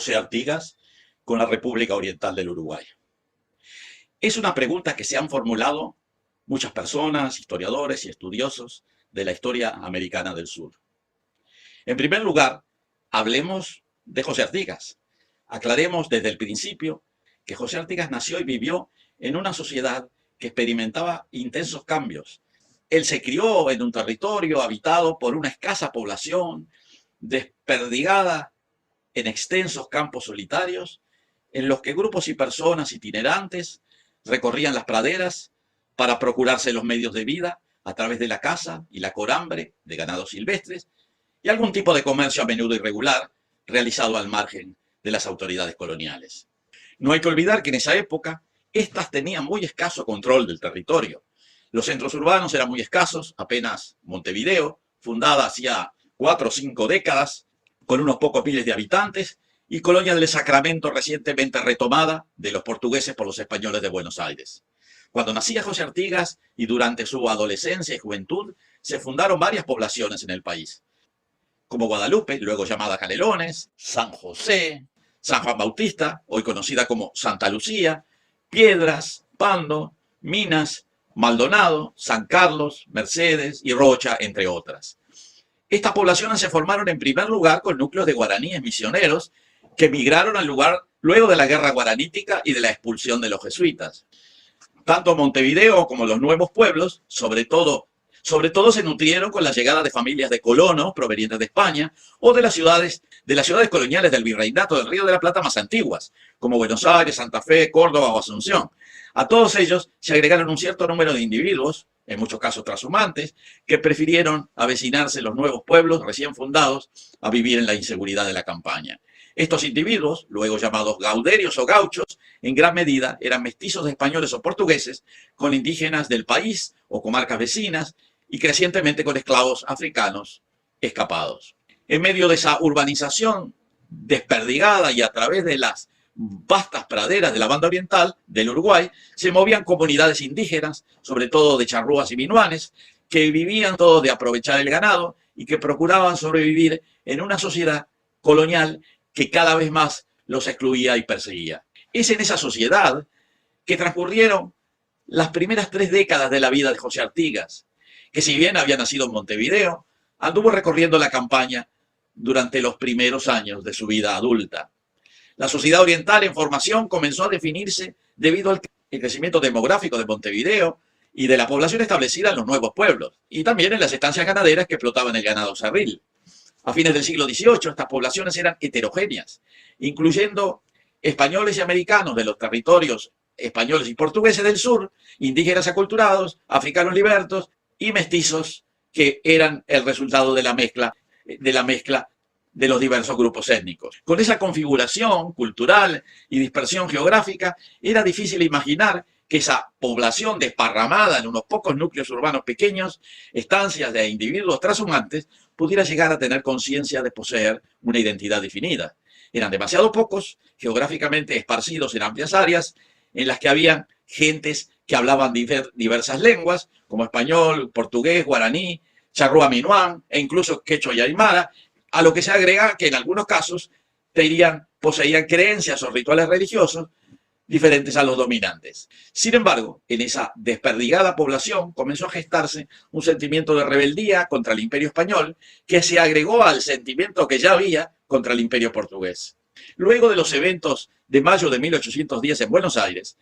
José Artigas con la República Oriental del Uruguay? Es una pregunta que se han formulado muchas personas, historiadores y estudiosos de la historia americana del sur. En primer lugar, hablemos de José Artigas. Aclaremos desde el principio que José Artigas nació y vivió en una sociedad que experimentaba intensos cambios. Él se crió en un territorio habitado por una escasa población, desperdigada en extensos campos solitarios, en los que grupos y personas itinerantes recorrían las praderas para procurarse los medios de vida a través de la caza y la corambre de ganados silvestres y algún tipo de comercio a menudo irregular realizado al margen de las autoridades coloniales. No hay que olvidar que en esa época éstas tenían muy escaso control del territorio. Los centros urbanos eran muy escasos, apenas Montevideo, fundada hacía 4 o 5 décadas, con unos pocos miles de habitantes, y Colonia del Sacramento recientemente retomada de los portugueses por los españoles de Buenos Aires. Cuando nacía José Artigas y durante su adolescencia y juventud, se fundaron varias poblaciones en el país, como Guadalupe, luego llamada Canelones, San José, San Juan Bautista, hoy conocida como Santa Lucía, Piedras, Pando, Minas, Maldonado, San Carlos, Mercedes y Rocha, entre otras. Estas poblaciones se formaron en primer lugar con núcleos de guaraníes misioneros que migraron al lugar luego de la guerra guaranítica y de la expulsión de los jesuitas. Tanto Montevideo como los nuevos pueblos, sobre todo se nutrieron con la llegada de familias de colonos provenientes de España o de las ciudades coloniales del Virreinato del Río de la Plata más antiguas, como Buenos Aires, Santa Fe, Córdoba o Asunción. A todos ellos se agregaron un cierto número de individuos, en muchos casos trashumantes, que prefirieron avecinarse en los nuevos pueblos recién fundados a vivir en la inseguridad de la campaña. Estos individuos, luego llamados gauderios o gauchos, en gran medida eran mestizos de españoles o portugueses con indígenas del país o comarcas vecinas y crecientemente con esclavos africanos escapados. En medio de esa urbanización desperdigada y a través de las vastas praderas de la banda oriental del Uruguay, se movían comunidades indígenas, sobre todo de charrúas y minuanes, que vivían todos de aprovechar el ganado y que procuraban sobrevivir en una sociedad colonial que cada vez más los excluía y perseguía. Es en esa sociedad que transcurrieron las primeras 3 décadas de la vida de José Artigas, que si bien había nacido en Montevideo, anduvo recorriendo la campaña durante los primeros años de su vida adulta. La sociedad oriental en formación comenzó a definirse debido al crecimiento demográfico de Montevideo y de la población establecida en los nuevos pueblos, y también en las estancias ganaderas que explotaban el ganado cerril. A fines del siglo XVIII, estas poblaciones eran heterogéneas, incluyendo españoles y americanos de los territorios españoles y portugueses del sur, indígenas aculturados, africanos libertos y mestizos que eran el resultado de la mezcla de los diversos grupos étnicos. Con esa configuración cultural y dispersión geográfica, era difícil imaginar que esa población desparramada en unos pocos núcleos urbanos pequeños, estancias de individuos trashumantes, pudiera llegar a tener conciencia de poseer una identidad definida. Eran demasiado pocos, geográficamente esparcidos en amplias áreas, en las que habían gentes que hablaban diversas lenguas, como español, portugués, guaraní, charrúa minuán e incluso quechua y aymara, a lo que se agrega que en algunos casos poseían creencias o rituales religiosos diferentes a los dominantes. Sin embargo, en esa desperdigada población comenzó a gestarse un sentimiento de rebeldía contra el Imperio español que se agregó al sentimiento que ya había contra el Imperio portugués. Luego de los eventos de mayo de 1810 en Buenos Aires,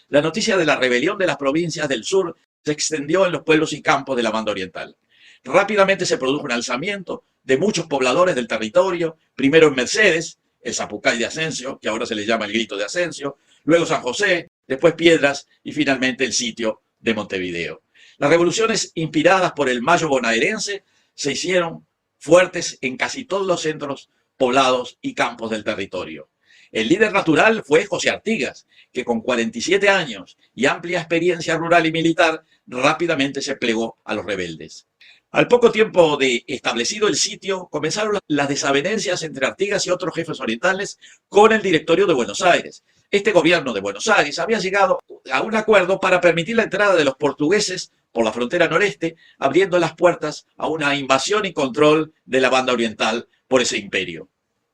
la noticia de la rebelión de las provincias del sur se extendió en los pueblos y campos de la banda oriental. Rápidamente se produjo un alzamiento de muchos pobladores del territorio, primero en Mercedes, el Zapucay de Asensio, que ahora se le llama el Grito de Asensio, luego San José, después Piedras y finalmente el sitio de Montevideo. Las revoluciones inspiradas por el Mayo bonaerense se hicieron fuertes en casi todos los centros poblados y campos del territorio. El líder natural fue José Artigas, que con 47 años y amplia experiencia rural y militar, rápidamente se plegó a los rebeldes. Al poco tiempo de establecido el sitio, comenzaron las desavenencias entre Artigas y otros jefes orientales con el directorio de Buenos Aires. Este gobierno de Buenos Aires había llegado a un acuerdo para permitir la entrada de los portugueses por la frontera noreste, abriendo las puertas a una invasión y control de la banda oriental por ese imperio.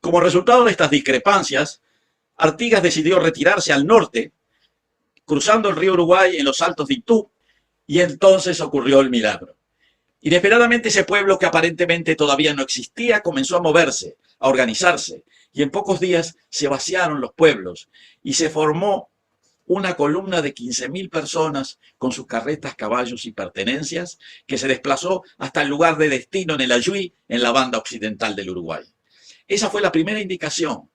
Como resultado de estas discrepancias, Artigas decidió retirarse al norte, cruzando el río Uruguay en los Altos de Itú, y entonces ocurrió el milagro. Inesperadamente ese pueblo que aparentemente todavía no existía comenzó a moverse, a organizarse, y en pocos días se vaciaron los pueblos y se formó una columna de 15.000 personas con sus carretas, caballos y pertenencias que se desplazó hasta el lugar de destino en el Ayuí, en la banda occidental del Uruguay. Esa fue la primera indicación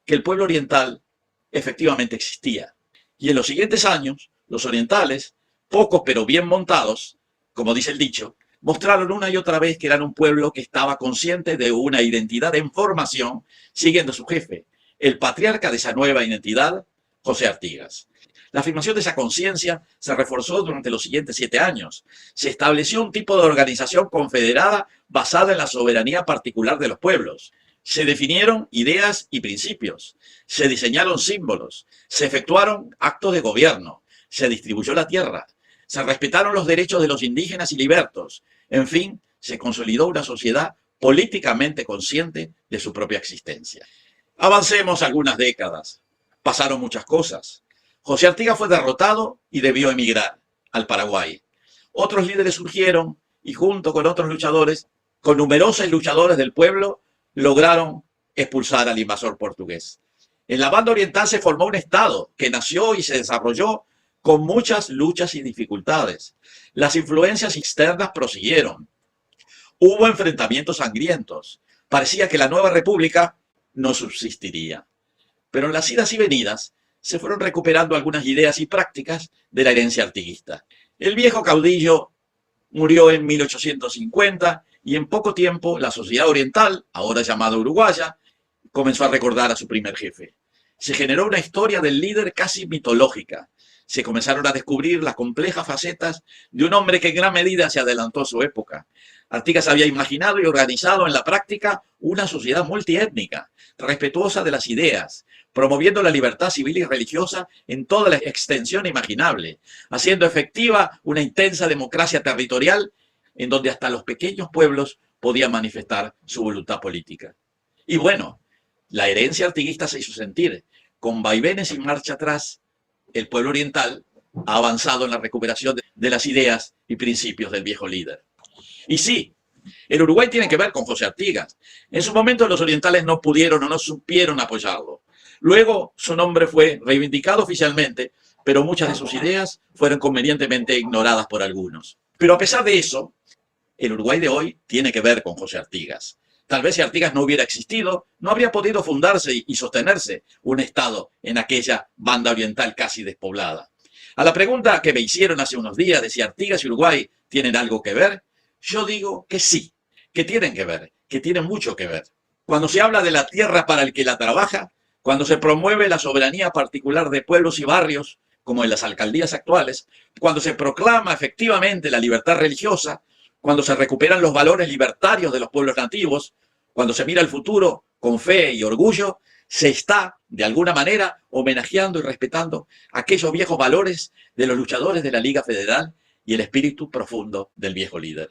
que el pueblo oriental efectivamente existía. Y en los siguientes años, los orientales, pocos pero bien montados, como dice el dicho, mostraron una y otra vez que eran un pueblo que estaba consciente de una identidad en formación, siguiendo a su jefe, el patriarca de esa nueva identidad, José Artigas. La afirmación de esa conciencia se reforzó durante los siguientes 7 años. Se estableció un tipo de organización confederada basada en la soberanía particular de los pueblos. Se definieron ideas y principios, se diseñaron símbolos, se efectuaron actos de gobierno, se distribuyó la tierra, se respetaron los derechos de los indígenas y libertos. En fin, se consolidó una sociedad políticamente consciente de su propia existencia. Avancemos algunas décadas. Pasaron muchas cosas. José Artigas fue derrotado y debió emigrar al Paraguay. Otros líderes surgieron y junto con otros luchadores, con numerosos luchadores del pueblo, lograron expulsar al invasor portugués. En la banda oriental se formó un estado que nació y se desarrolló con muchas luchas y dificultades. Las influencias externas prosiguieron. Hubo enfrentamientos sangrientos. Parecía que la nueva república no subsistiría. Pero en las idas y venidas se fueron recuperando algunas ideas y prácticas de la herencia artiguista. El viejo caudillo murió en 1850 y en poco tiempo la sociedad oriental, ahora llamada uruguaya, comenzó a recordar a su primer jefe. Se generó una historia del líder casi mitológica. Se comenzaron a descubrir las complejas facetas de un hombre que en gran medida se adelantó a su época. Artigas había imaginado y organizado en la práctica una sociedad multiétnica, respetuosa de las ideas, promoviendo la libertad civil y religiosa en toda la extensión imaginable, haciendo efectiva una intensa democracia territorial en donde hasta los pequeños pueblos podían manifestar su voluntad política. Y bueno, la herencia artiguista se hizo sentir. Con vaivenes y marcha atrás, el pueblo oriental ha avanzado en la recuperación de las ideas y principios del viejo líder. Y sí, el Uruguay tiene que ver con José Artigas. En su momento los orientales no pudieron o no supieron apoyarlo. Luego su nombre fue reivindicado oficialmente, pero muchas de sus ideas fueron convenientemente ignoradas por algunos. Pero a pesar de eso, el Uruguay de hoy tiene que ver con José Artigas. Tal vez si Artigas no hubiera existido, no habría podido fundarse y sostenerse un estado en aquella banda oriental casi despoblada. A la pregunta que me hicieron hace unos días de si Artigas y Uruguay tienen algo que ver, yo digo que sí, que tienen que ver, que tienen mucho que ver. Cuando se habla de la tierra para el que la trabaja, cuando se promueve la soberanía particular de pueblos y barrios, como en las alcaldías actuales, cuando se proclama efectivamente la libertad religiosa, cuando se recuperan los valores libertarios de los pueblos nativos, cuando se mira el futuro con fe y orgullo, se está, de alguna manera, homenajeando y respetando aquellos viejos valores de los luchadores de la Liga Federal y el espíritu profundo del viejo líder.